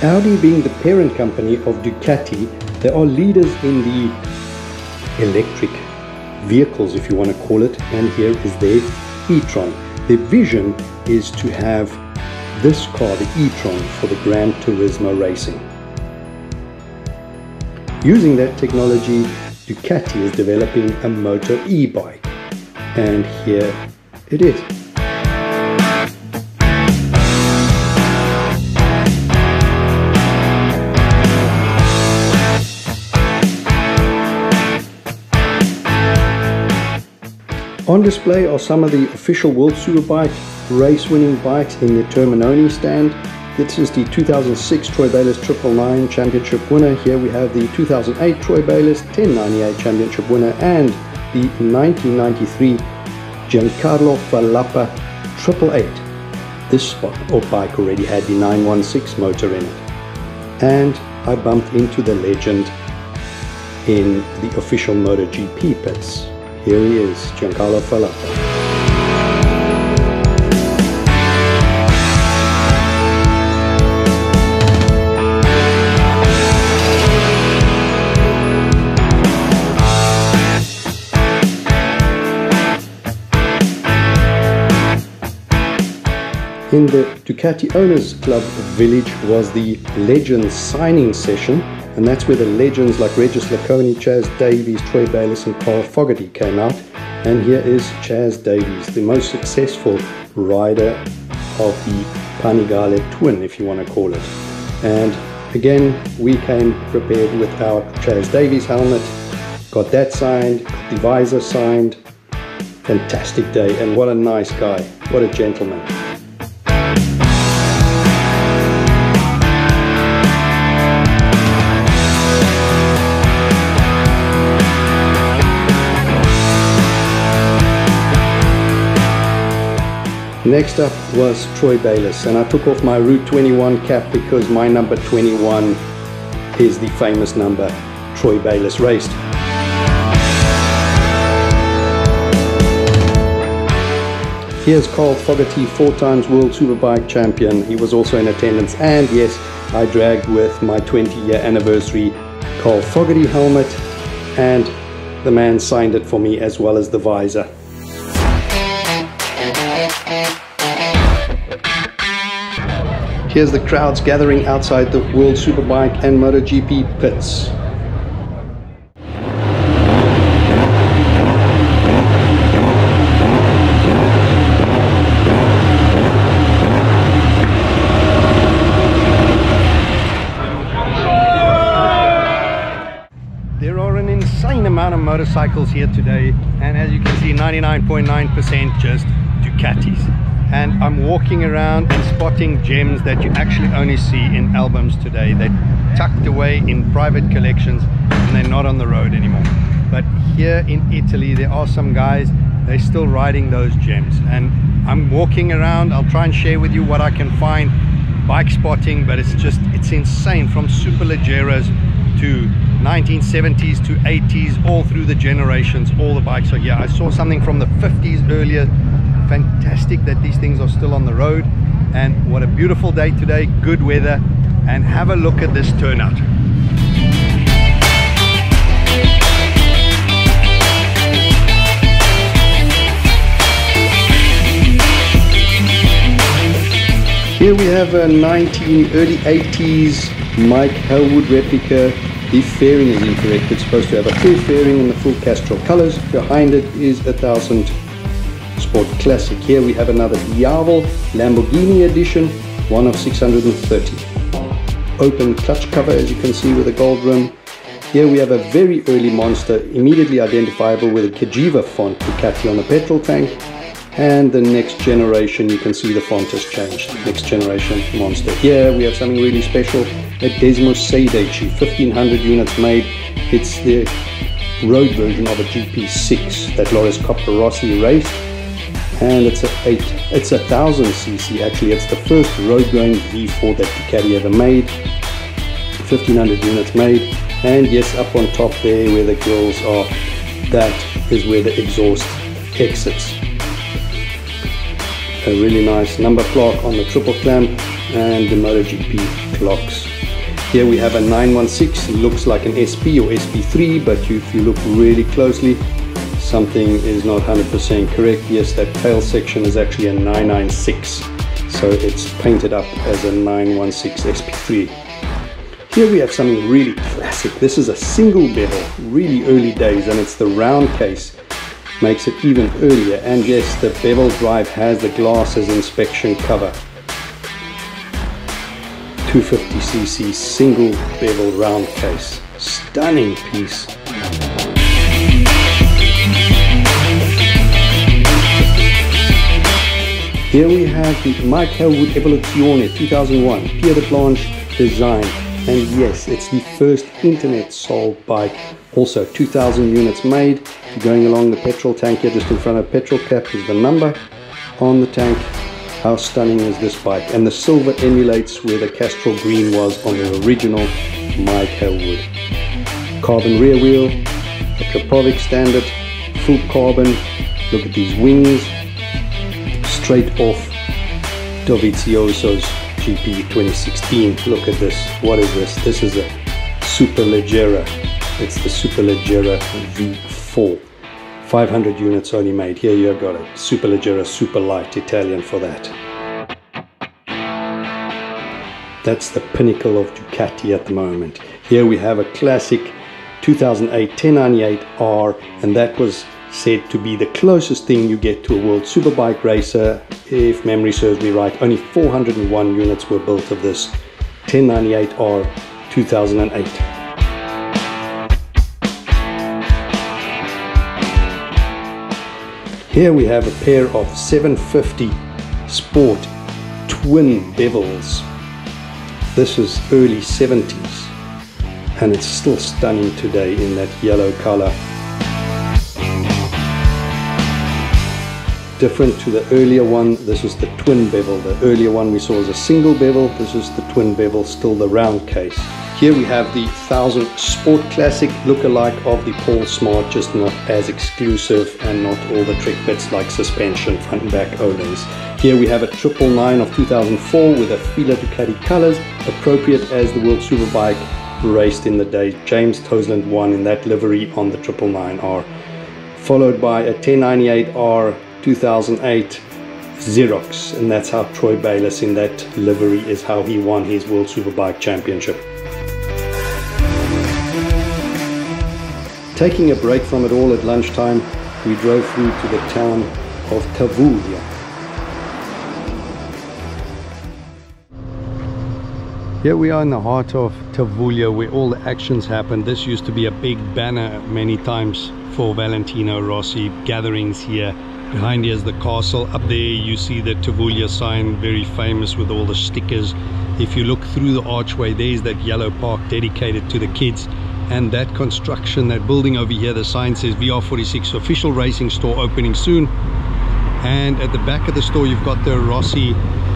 Audi being the parent company of Ducati, they are leaders in the electric vehicles, if you want to call it, and here is their e-tron. Their vision is to have this car, the e-tron, for the Gran Turismo racing. Using that technology, Ducati is developing a motor e-bike, and here it is. On display are some of the official World Superbike race-winning bikes in the Terminoni stand. This is the 2006 Troy Bayliss 999 Championship winner. Here we have the 2008 Troy Bayliss 1098 Championship winner and the 1993 Giancarlo Falappa 888. This bike already had the 916 motor in it. And I bumped into the legend in the official MotoGP pits. Here he is, Giancarlo Falappa. In the Ducati Owners Club Village was the Legends signing session, and that's where the legends like Regis Laconi, Chaz Davies, Troy Bayliss and Carl Fogarty came out. And here is Chaz Davies, the most successful rider of the Panigale twin, if you want to call it. And again, we came prepared with our Chaz Davies helmet, got that signed, got the visor signed. Fantastic day, and what a nice guy, what a gentleman. Next up was Troy Bayliss, and I took off my Route 21 cap because my number 21 is the famous number Troy Bayliss raced. Here's Carl Fogarty, 4 times World Superbike champion. He was also in attendance, and yes, I dragged with my 20-year anniversary Carl Fogarty helmet, and the man signed it for me as well as the visor. Here's the crowds gathering outside the World Superbike and MotoGP pits. There are an insane amount of motorcycles here today, and as you can see, 99.9% just Ducatis. And I'm walking around and spotting gems that you actually only see in albums today. They're tucked away in private collections and they're not on the road anymore. But here in Italy, there are some guys, they're still riding those gems. And I'm walking around, I'll try and share with you what I can find bike spotting, but it's insane, from Superleggeros to 1970s to 80s, all through the generations, all the bikes are here. I saw something from the 50s earlier. Fantastic that these things are still on the road, and what a beautiful day today, good weather, and have a look at this turnout. Here we have a early 80s Mike Hellwood replica. The fairing is incorrect, it's supposed to have a full fairing in the full Castrol colors. Behind it is 1000 Sport Classic. Here we have another Diavel Lamborghini edition, one of 630. Open clutch cover, as you can see, with a gold rim. Here we have a very early monster, immediately identifiable with a Cagiva font Ducati on the petrol tank. And the next generation, you can see the font has changed. Next generation monster. Here we have something really special, a Desmo Seideci, 1500 units made. It's the road version of a GP6 that Loris Capirossi raced. And it's a 1000cc, actually. It's the first road-going V4 that Ducati ever made. 1500 units made. And yes, up on top there where the grills are, that is where the exhaust exits. A really nice number plaque on the triple clamp and the MotoGP locks. Here we have a 916, looks like an SP or SP3, but if you look really closely, something is not 100% correct. Yes, that tail section is actually a 996, so it's painted up as a 916 SP3. Here we have something really classic. This is a single bevel, really early days, and it's the round case. Makes it even earlier, and yes, the bevel drive has the glass as inspection cover. 250cc single bevel round case, stunning piece. Here we have the Mike Hellwood Evoluzione 2001 Pier de Planche design, and yes, it's the first internet sold bike. Also 2,000 units made. Going along the petrol tank here, just in front of petrol cap is the number on the tank. How stunning is this bike? And the silver emulates where the Castrol green was on the original Mike Hellwood. Carbon rear wheel, a Krapovic standard, full carbon. Look at these wings, straight off Dovizioso's GP 2016. Look at this. What is this? This is a Superleggera. It's the Superleggera V4. 500 units only made. Here you got it. Superleggera, super light, Italian for that. That's the pinnacle of Ducati at the moment. Here we have a classic 2008 1098R, and that was said to be the closest thing you get to a World Superbike racer. If memory serves me right, only 401 units were built of this 1098R 2008. Here we have a pair of 750 Sport twin bevels. This is early 70s, and it's still stunning today in that yellow color. Different to the earlier one, this is the twin bevel. The earlier one we saw as a single bevel. This is the twin bevel, still the round case. Here we have the 1000 Sport Classic look-alike of the Paul Smart, just not as exclusive and not all the trick bits like suspension, front and back O-rings. Here we have a 999 of 2004 with a Fila Ducati colors, appropriate as the World Superbike raced in the day. James Toseland won in that livery on the 999R, followed by a 1098R 2008 Xerox, and that's how Troy Bayliss in that livery is how he won his World Superbike Championship. Taking a break from it all at lunchtime, we drove through to the town of Tavullia. Here we are in the heart of Tavullia, where all the actions happen. This used to be a big banner many times for Valentino Rossi, gatherings here. Behind here is the castle. Up there you see the Tavullia sign, very famous with all the stickers. If you look through the archway, there's that yellow park dedicated to the kids. And that construction, that building over here, the sign says VR46 official racing store opening soon. And at the back of the store you've got the Rossi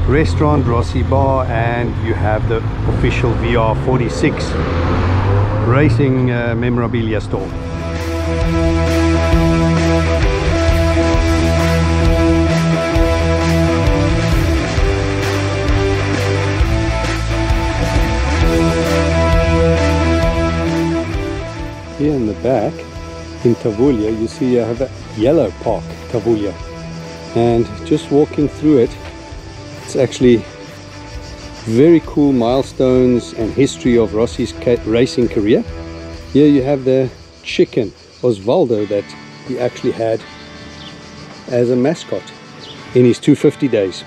restaurant, Rossi bar, and you have the official VR46 racing memorabilia store. Here in the back, in Tavullia, you see you have a yellow park, Tavullia. And just walking through it, it's actually very cool milestones and history of Rossi's racing career. Here you have the chicken, Osvaldo, that he actually had as a mascot in his 250 days.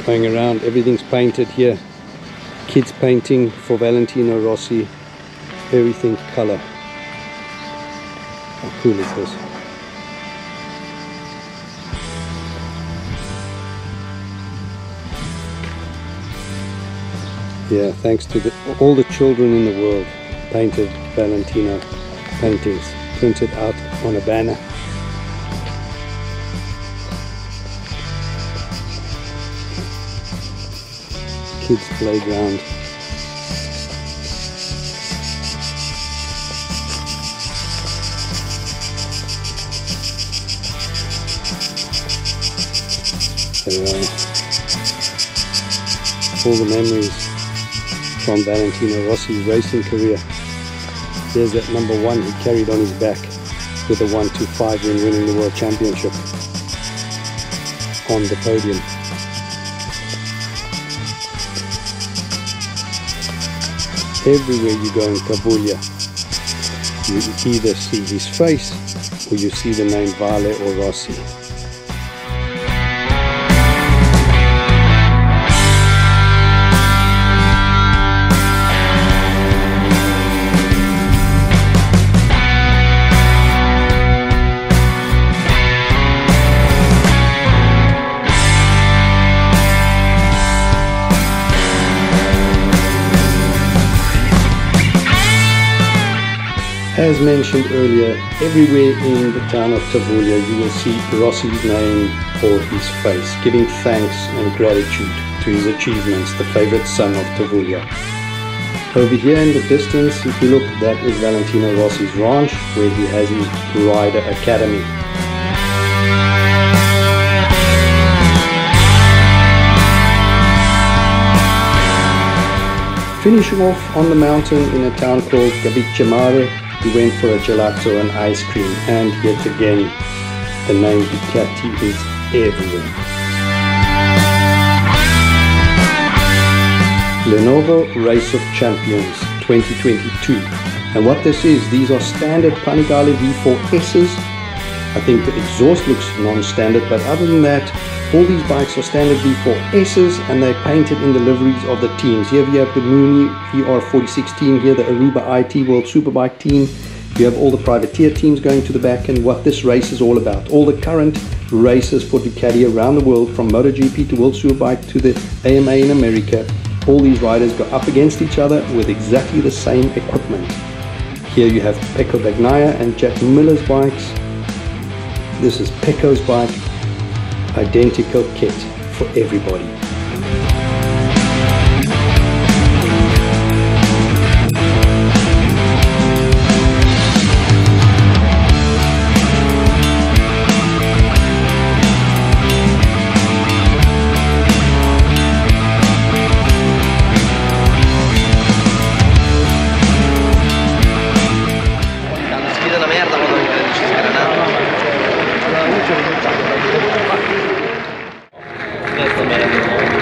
Going around, everything's painted here. Kids painting for Valentino Rossi. Everything color. How cool is this? Yeah, thanks to all the children in the world painted Valentino paintings, printed out on a banner. Kids playground. all the memories from Valentino Rossi's racing career. There's that number 1 he carried on his back with a 1-5 when winning the World Championship on the podium. Everywhere you go in Tavullia, you either see his face or you see the name Vale or Rossi. As mentioned earlier, everywhere in the town of Tavullia you will see Rossi's name or his face, giving thanks and gratitude to his achievements, the favourite son of Tavullia. Over here in the distance, if you look, that is Valentino Rossi's ranch, where he has his rider academy. Finishing off on the mountain in a town called Gavicciamare, we went for a gelato and ice cream, and yet again the name Ducati is everywhere. Lenovo Race of Champions 2022, and what this is, these are standard Panigale V4S's. I think the exhaust looks non-standard, but other than that, all these bikes are standard V4S's and they're painted in the liveries of the teams. Here we have the Mooney VR46 team, here the Aruba IT World Superbike team. You have all the privateer teams going to the back, and what this race is all about. All the current races for Ducati around the world, from MotoGP to World Superbike to the AMA in America. All these riders go up against each other with exactly the same equipment. Here you have Pecco Bagnaia and Jack Miller's bikes. This is Pecco's bike. Identical kit for everybody. Questo è bello.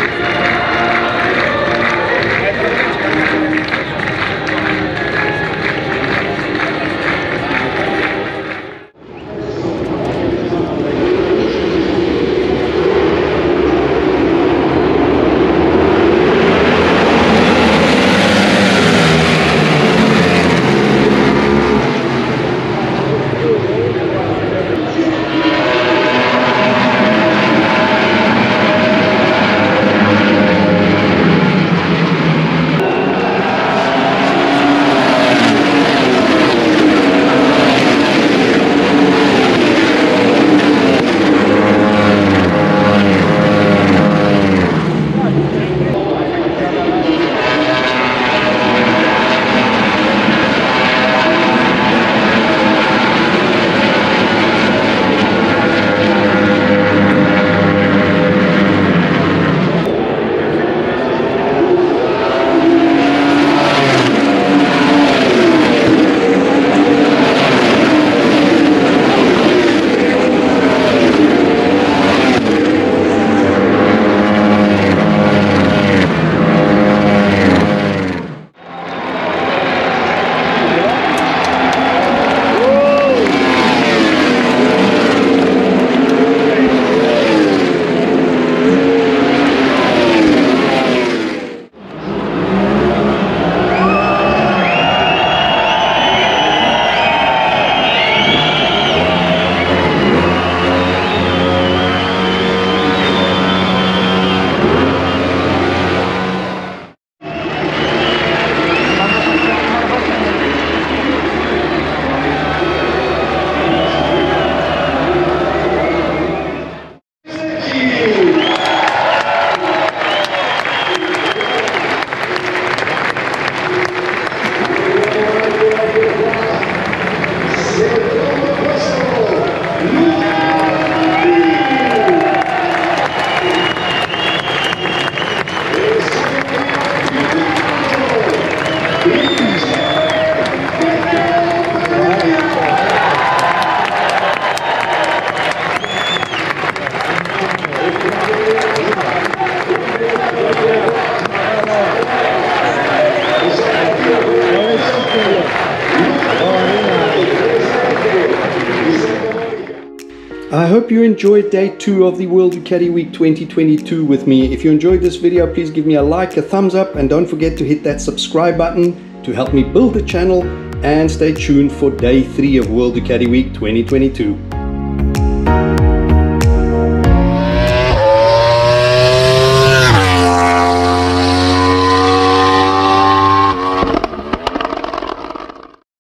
I hope you enjoyed day 2 of the World Ducati Week 2022 with me. If you enjoyed this video, please give me a like, a thumbs up, and don't forget to hit that subscribe button to help me build the channel, and stay tuned for day 3 of World Ducati Week 2022.